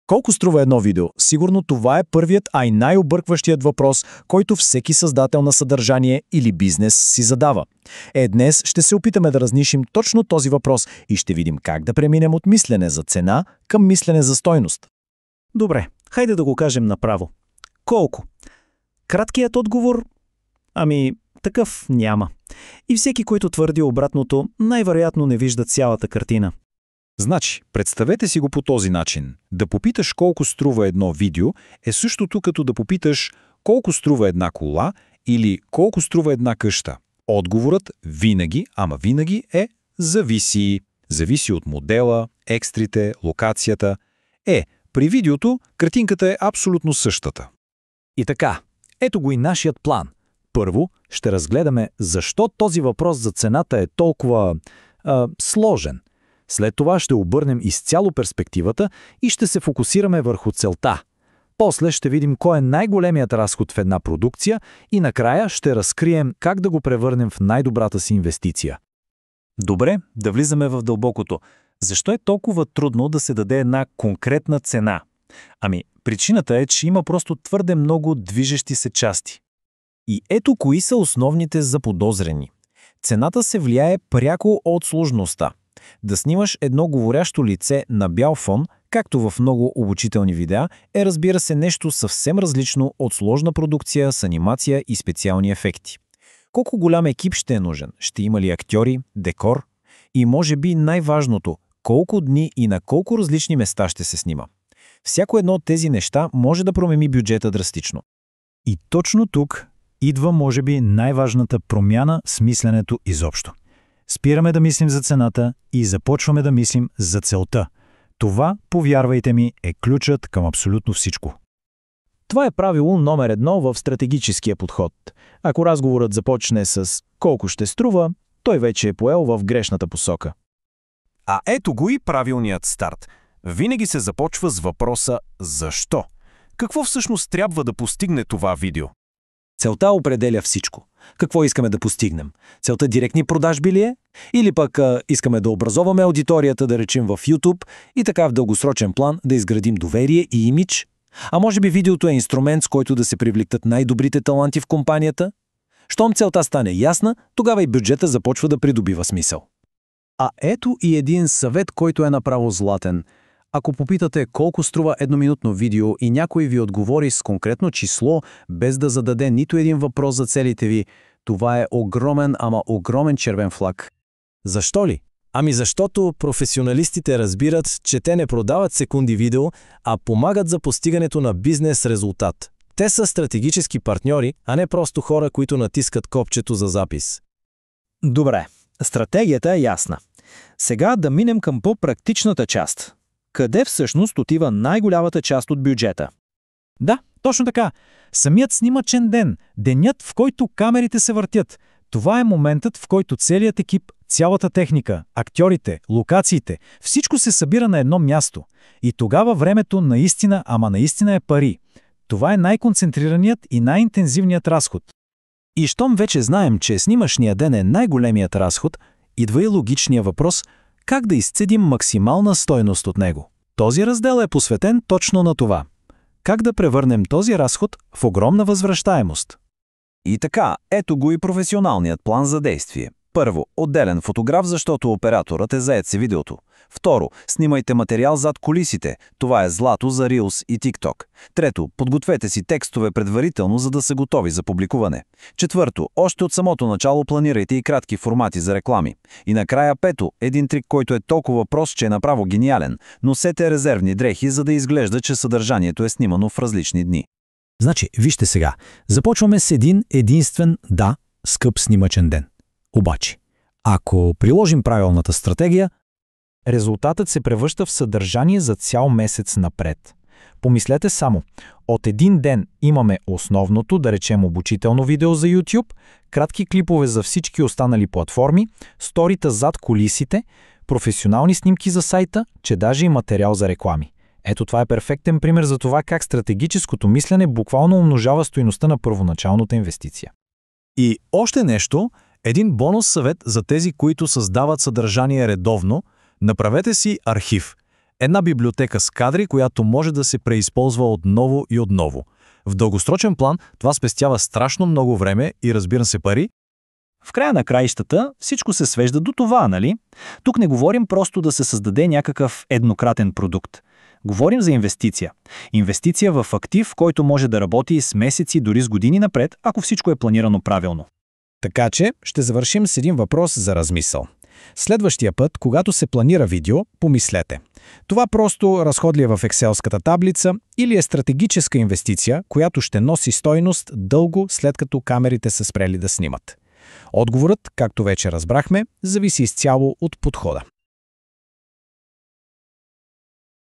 Колко струва едно видео? Сигурно това е първият, а и най-объркващият въпрос, който всеки създател на съдържание или бизнес си задава. Днес ще се опитаме да разнишим точно този въпрос и ще видим как да преминем от мислене за цена към мислене за стойност. Добре, хайде да го кажем направо. Колко? Краткият отговор? Такъв няма. И всеки, който твърди обратното, най-вероятно не вижда цялата картина. Значи, представете си го по този начин. Да попиташ колко струва едно видео е същото като да попиташ колко струва една кола или колко струва една къща. Отговорът винаги е зависи. Зависи от модела, екстрите, локацията. При видеото картинката е абсолютно същата. И така, ето го и нашият план. Първо, ще разгледаме защо този въпрос за цената е толкова сложен. След това ще обърнем изцяло перспективата и ще се фокусираме върху целта. После ще видим кой е най-големият разход в една продукция и накрая ще разкрием как да го превърнем в най-добрата си инвестиция. Добре, да влизаме в дълбокото. Защо е толкова трудно да се даде една конкретна цена? Причината е, че има просто твърде много движещи се части. И ето кои са основните заподозрени. Цената се влияе пряко от сложността. Да снимаш едно говорящо лице на бял фон, както в много обучителни видеа, разбира се нещо съвсем различно от сложна продукция с анимация и специални ефекти. Колко голям екип ще е нужен? Ще има ли актьори, декор? И може би най-важното, колко дни и на колко различни места ще се снима? Всяко едно от тези неща може да промени бюджета драстично. И точно тук идва, може би, най-важната промяна с мисленето изобщо. Спираме да мислим за цената и започваме да мислим за целта. Това, повярвайте ми, е ключът към абсолютно всичко. Това е правило номер 1 в стратегическия подход. Ако разговорът започне с колко ще струва, той вече е поел в грешната посока. А ето го и правилният старт. Винаги се започва с въпроса «Защо?». Какво всъщност трябва да постигне това видео? Целта определя всичко. Какво искаме да постигнем? Целта директни продажби ли е? Или пък искаме да образоваме аудиторията, да речем в YouTube, и така в дългосрочен план да изградим доверие и имидж? А може би видеото е инструмент, с който да се привлекат най-добрите таланти в компанията? Щом целта стане ясна, тогава и бюджета започва да придобива смисъл. А ето и един съвет, който е направо златен. Ако попитате колко струва едноминутно видео и някой ви отговори с конкретно число, без да зададе нито един въпрос за целите ви, това е огромен червен флаг. Защо ли? Защото професионалистите разбират, че те не продават секунди видео, а помагат за постигането на бизнес резултат. Те са стратегически партньори, а не просто хора, които натискат копчето за запис. Добре, стратегията е ясна. Сега да минем към по-практичната част. Къде всъщност отива най-голямата част от бюджета? Да, точно така. Самият снимачен ден, денят, в който камерите се въртят. Това е моментът, в който целият екип, цялата техника, актьорите, локациите, всичко се събира на едно място. И тогава времето наистина е пари. Това е най-концентрираният и най-интензивният разход. И щом вече знаем, че снимашният ден е най-големият разход, идва и логичният въпрос – как да изцедим максимална стойност от него? Този раздел е посветен точно на това. Как да превърнем този разход в огромна възвръщаемост? И така, ето го и професионалният план за действие. Първо, отделен фотограф, защото операторът е заед с видеото. Второ, снимайте материал зад кулисите. Това е злато за Reels и TikTok. Трето, подгответе си текстове предварително, за да са готови за публикуване. Четвърто, още от самото начало планирайте и кратки формати за реклами. И накрая пето, един трик, който е толкова прост, че е направо гениален. Носете резервни дрехи, за да изглежда, че съдържанието е снимано в различни дни. Значи, вижте сега, започваме с един единствен, скъп снимачен ден. Обаче, ако приложим правилната стратегия, резултатът се превръща в съдържание за цял месец напред. Помислете само, от един ден имаме основното, да речем обучително видео за YouTube, кратки клипове за всички останали платформи, сторита зад кулисите, професионални снимки за сайта, че даже и материал за реклами. Ето това е перфектен пример за това как стратегическото мислене буквално умножава стойността на първоначалната инвестиция. И още нещо, един бонус съвет за тези, които създават съдържание редовно, направете си архив. Една библиотека с кадри, която може да се преизползва отново и отново. В дългосрочен план това спестява страшно много време и, разбира се, пари. В края на краищата всичко се свежда до това, нали? Тук не говорим просто да се създаде някакъв еднократен продукт. Говорим за инвестиция. Инвестиция в актив, който може да работи с месеци, дори с години напред, ако всичко е планирано правилно. Така че ще завършим с един въпрос за размисъл. Следващия път, когато се планира видео, помислете. Това просто разходлие в екселската таблица или е стратегическа инвестиция, която ще носи стойност дълго след като камерите са спрели да снимат? Отговорът, както вече разбрахме, зависи изцяло от подхода.